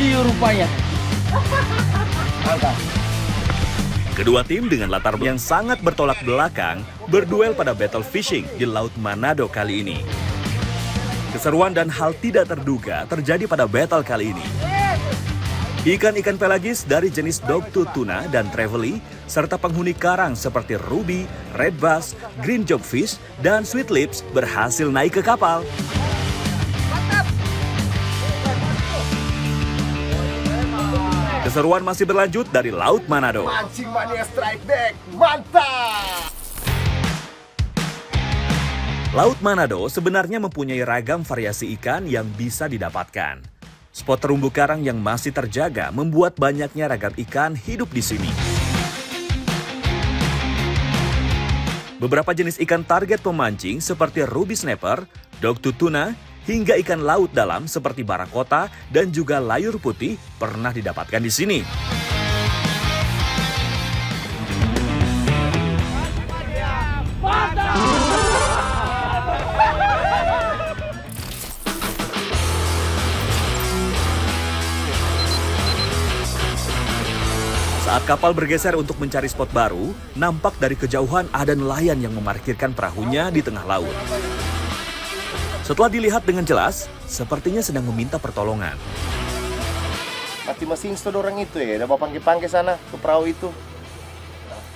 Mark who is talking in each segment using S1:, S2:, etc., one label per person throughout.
S1: Liu rupanya.
S2: Kedua tim dengan latar yang sangat bertolak belakang berduel pada battle fishing di Laut Manado kali ini. Keseruan dan hal tidak terduga terjadi pada battle kali ini. Ikan-ikan pelagis dari jenis dogtooth tuna dan trevally, serta penghuni karang seperti ruby, red bass, green jobfish, dan sweet lips berhasil naik ke kapal. Keseruan masih berlanjut dari Laut Manado.
S3: Mancing Mania Strike Back, mantap!
S2: Laut Manado sebenarnya mempunyai ragam variasi ikan yang bisa didapatkan. Spot terumbu karang yang masih terjaga membuat banyaknya ragam ikan hidup di sini. Beberapa jenis ikan target pemancing seperti ruby snapper, dogtooth tuna, hingga ikan laut dalam seperti barakota dan juga layur putih pernah didapatkan di sini. Saat kapal bergeser untuk mencari spot baru, nampak dari kejauhan ada nelayan yang memarkirkan perahunya di tengah laut. Setelah dilihat dengan jelas, sepertinya sedang meminta pertolongan.
S3: Mati mesin orang itu ya, udah pangke-pangke sana ke perahu itu.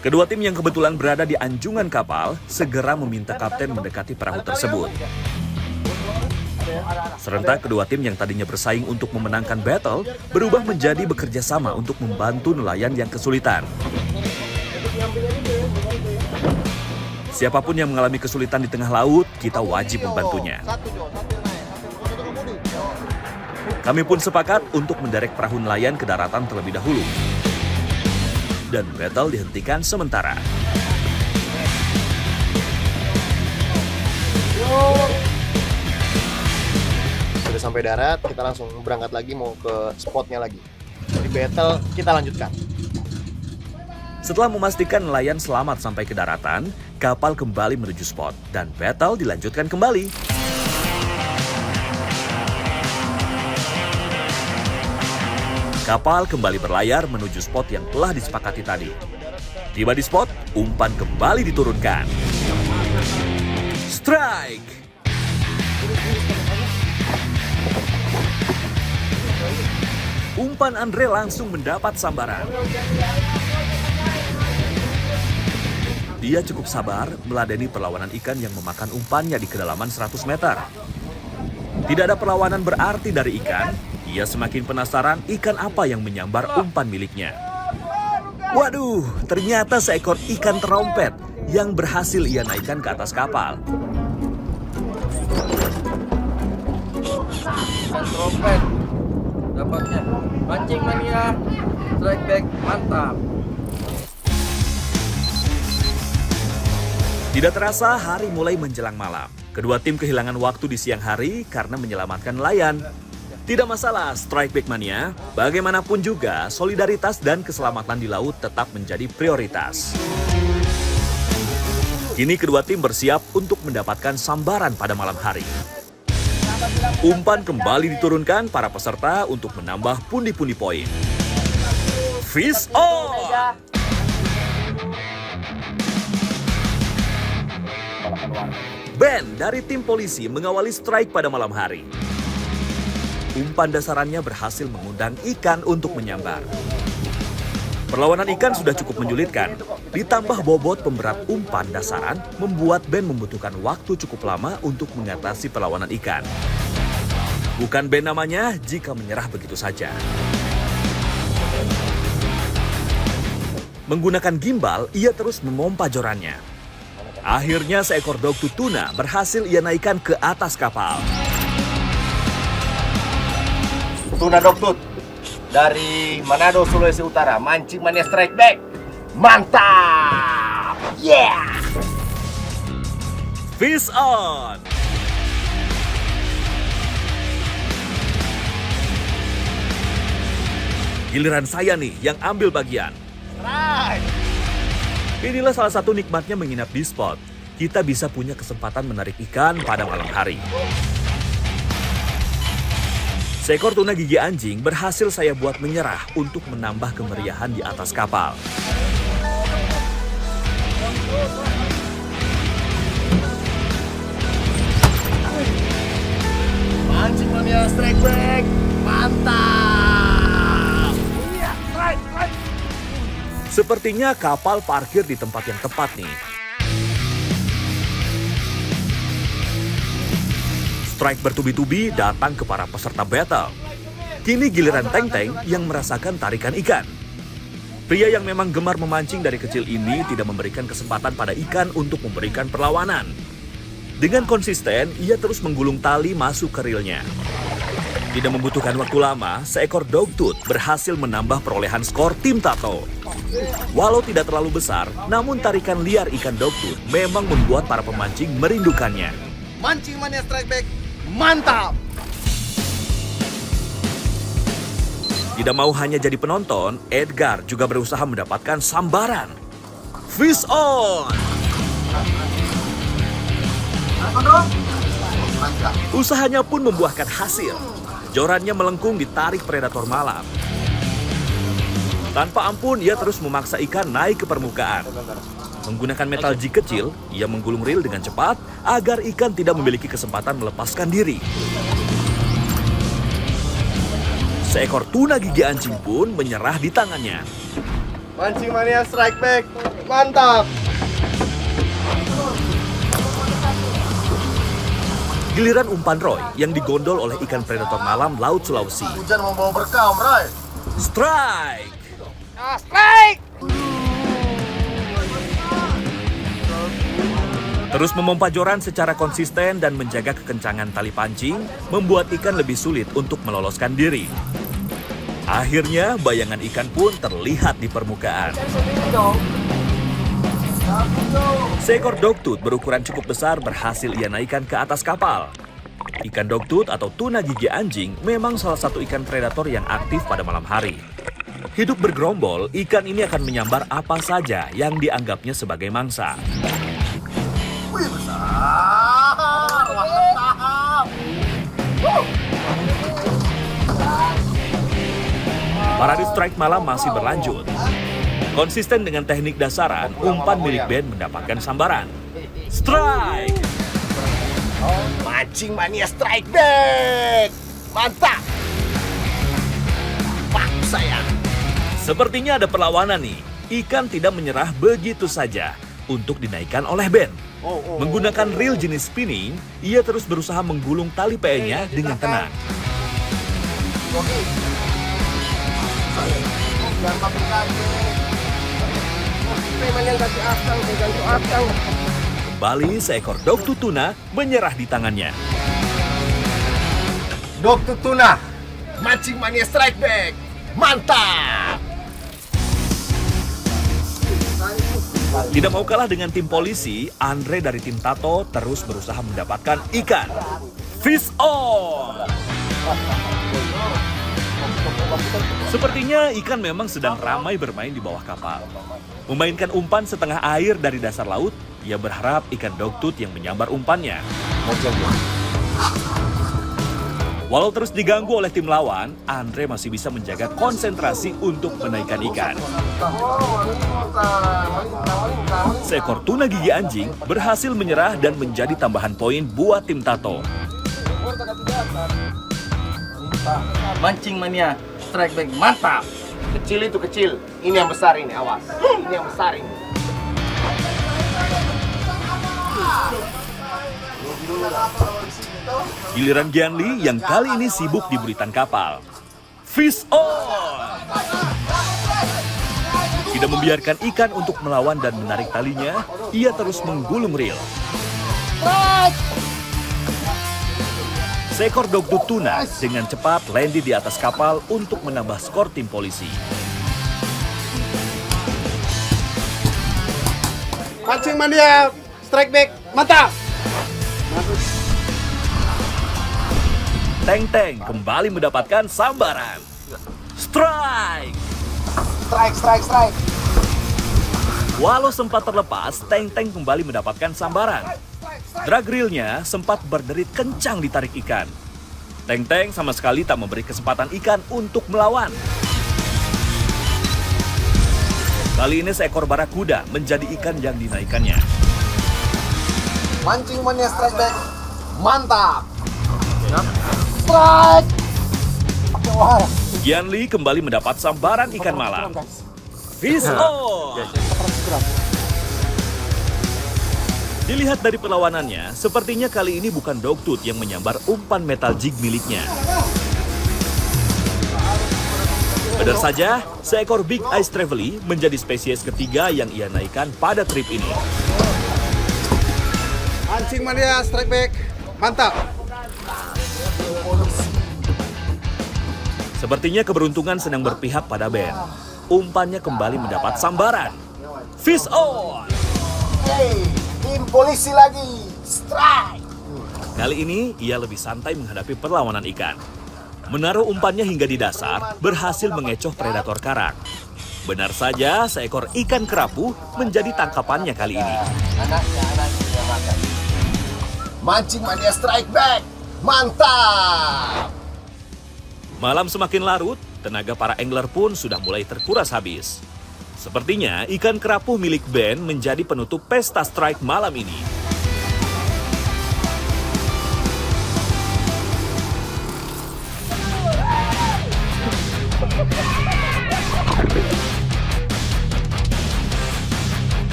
S2: Kedua tim yang kebetulan berada di anjungan kapal segera meminta kapten mendekati perahu tersebut. Serentak kedua tim yang tadinya bersaing untuk memenangkan battle berubah menjadi bekerja sama untuk membantu nelayan yang kesulitan. Siapapun yang mengalami kesulitan di tengah laut, kita wajib membantunya. Kami pun sepakat untuk menderek perahu nelayan ke daratan terlebih dahulu. Dan battle dihentikan sementara.
S3: Sudah sampai darat, kita langsung berangkat lagi mau ke spotnya lagi. Di battle kita lanjutkan.
S2: Setelah memastikan nelayan selamat sampai ke daratan, kapal kembali menuju spot dan battle dilanjutkan kembali. Kapal kembali berlayar menuju spot yang telah disepakati tadi. Tiba di spot, umpan kembali diturunkan. Strike! Umpan Andre langsung mendapat sambaran. Dia cukup sabar meladeni perlawanan ikan yang memakan umpannya di kedalaman 100 meter. Tidak ada perlawanan berarti dari ikan, ia semakin penasaran ikan apa yang menyambar umpan miliknya. Waduh, ternyata seekor ikan terompet yang berhasil ia naikkan ke atas kapal.
S1: Ikan trompet. Dapatnya. Mancing Mania Strike Back, mantap.
S2: Tidak terasa hari mulai menjelang malam. Kedua tim kehilangan waktu di siang hari karena menyelamatkan nelayan. Tidak masalah, Strike Back Mania. Bagaimanapun juga, solidaritas dan keselamatan di laut tetap menjadi prioritas. Kini kedua tim bersiap untuk mendapatkan sambaran pada malam hari. Umpan kembali diturunkan para peserta untuk menambah pundi-pundi poin. Fish on! Ben dari tim polisi mengawali strike pada malam hari. Umpan dasarannya berhasil mengundang ikan untuk menyambar. Perlawanan ikan sudah cukup menyulitkan. Ditambah bobot pemberat umpan dasaran membuat Ben membutuhkan waktu cukup lama untuk mengatasi perlawanan ikan. Bukan Ben namanya jika menyerah begitu saja. Menggunakan gimbal, ia terus memompa jorannya. Akhirnya seekor dogtooth tuna berhasil ia naikkan ke atas kapal.
S3: Tuna dogtooth dari Manado, Sulawesi Utara, Mancing Mania Strike Back, mantap! Yeah!
S2: Fish on! Giliran saya nih yang ambil bagian.
S3: Strike!
S2: Inilah salah satu nikmatnya menginap di spot. Kita bisa punya kesempatan menarik ikan pada malam hari. Seekor tuna gigi anjing berhasil saya buat menyerah untuk menambah kemeriahan di atas kapal.
S3: Mancing mania strike back, mantap. Iya, strike.
S2: Sepertinya kapal parkir di tempat yang tepat nih. Strike bertubi-tubi datang ke para peserta battle. Kini giliran Teng-Teng yang merasakan tarikan ikan. Pria yang memang gemar memancing dari kecil ini tidak memberikan kesempatan pada ikan untuk memberikan perlawanan. Dengan konsisten, ia terus menggulung tali masuk ke reelnya. Tidak membutuhkan waktu lama, seekor dogtooth berhasil menambah perolehan skor tim Tato. Walau tidak terlalu besar, namun tarikan liar ikan dogtooth memang membuat para pemancing merindukannya.
S3: Mancing mania strike back, mantap.
S2: Tidak mau hanya jadi penonton, Edgar juga berusaha mendapatkan sambaran. Fish on! Usahanya pun membuahkan hasil. Jorannya melengkung ditarik predator malam. Tanpa ampun, ia terus memaksa ikan naik ke permukaan. Menggunakan metal jig kecil, ia menggulung reel dengan cepat agar ikan tidak memiliki kesempatan melepaskan diri. Seekor tuna gigi anjing pun menyerah di tangannya.
S3: Mancing mania strike back, mantap.
S2: Giliran umpan Roy yang digondol oleh ikan predator malam Laut Sulawesi.
S3: Hujan membawa berkah, Om Roy.
S2: Strike!
S3: Strike!
S2: Terus memompa joran secara konsisten dan menjaga kekencangan tali pancing membuat ikan lebih sulit untuk meloloskan diri. Akhirnya bayangan ikan pun terlihat di permukaan. Seekor dogtooth berukuran cukup besar berhasil ia naikkan ke atas kapal. Ikan dogtooth atau tuna gigi anjing memang salah satu ikan predator yang aktif pada malam hari. Hidup bergerombol, ikan ini akan menyambar apa saja yang dianggapnya sebagai mangsa.
S3: Wih, besar. Mantap.
S2: Parade strike malam masih berlanjut. Konsisten dengan teknik dasaran, umpan milik Ben mendapatkan sambaran. Strike!
S3: Mancing mania strike back, mantap. Bagus saya.
S2: Sepertinya ada perlawanan nih. Ikan tidak menyerah begitu saja untuk dinaikkan oleh Ben. Menggunakan reel jenis spinning, ia terus berusaha menggulung tali PE-nya dengan tenang. Kembali seekor dogtooth tuna menyerah di tangannya.
S3: Dogtooth tuna, mancing mania strike back, mantap.
S2: Tidak mau kalah dengan tim polisi, Andre dari tim Tato terus berusaha mendapatkan ikan. Fish on! Sepertinya ikan memang sedang ramai bermain di bawah kapal. Memainkan umpan setengah air dari dasar laut, ia berharap ikan dogtooth yang menyambar umpannya. Walau terus diganggu oleh tim lawan, Andre masih bisa menjaga konsentrasi untuk menaikkan ikan. Seekor tuna gigi anjing berhasil menyerah dan menjadi tambahan poin buat tim Tato.
S1: Mancing mania strike back, mantap.
S3: Kecil itu kecil, ini yang besar ini, awas. Ini yang besar ini.
S2: Giliran Gianli yang kali ini sibuk di buritan kapal. Fish on! Tidak membiarkan ikan untuk melawan dan menarik talinya, ia terus menggulung reel. Seekor dogtooth tuna dengan cepat landing di atas kapal untuk menambah skor tim polisi.
S3: Mancing mania strike back, mantap.
S2: Teng-Teng kembali mendapatkan sambaran. Strike!
S3: Strike.
S2: Walau sempat terlepas, Teng-Teng kembali mendapatkan sambaran. Drag reelnya sempat berderit kencang ditarik ikan. Teng-Teng sama sekali tak memberi kesempatan ikan untuk melawan. Kali ini seekor barakuda menjadi ikan yang dinaikannya.
S3: Mancing mania strike back. Mantap. Strike. Pakai wahana.
S2: Gian Lee kembali mendapat sambaran ikan malam. Fish on! Dilihat dari perlawanannya, sepertinya kali ini bukan dogtooth yang menyambar umpan metal jig miliknya. Benar saja, seekor Big Ice Trevally menjadi spesies ketiga yang ia naikkan pada trip ini.
S4: Mancing mania strike back. Mantap.
S2: Sepertinya keberuntungan sedang berpihak pada Ben. Umpannya kembali mendapat sambaran. Fish on!
S3: Hey, tim polisi lagi. Strike.
S2: Kali ini ia lebih santai menghadapi perlawanan ikan. Menaruh umpannya hingga di dasar, berhasil mengecoh predator karang. Benar saja, seekor ikan kerapu menjadi tangkapannya kali ini.
S3: Mancing mania strike back. Mantap.
S2: Malam semakin larut, tenaga para angler pun sudah mulai terkuras habis. Sepertinya ikan kerapu milik Ben menjadi penutup pesta strike malam ini.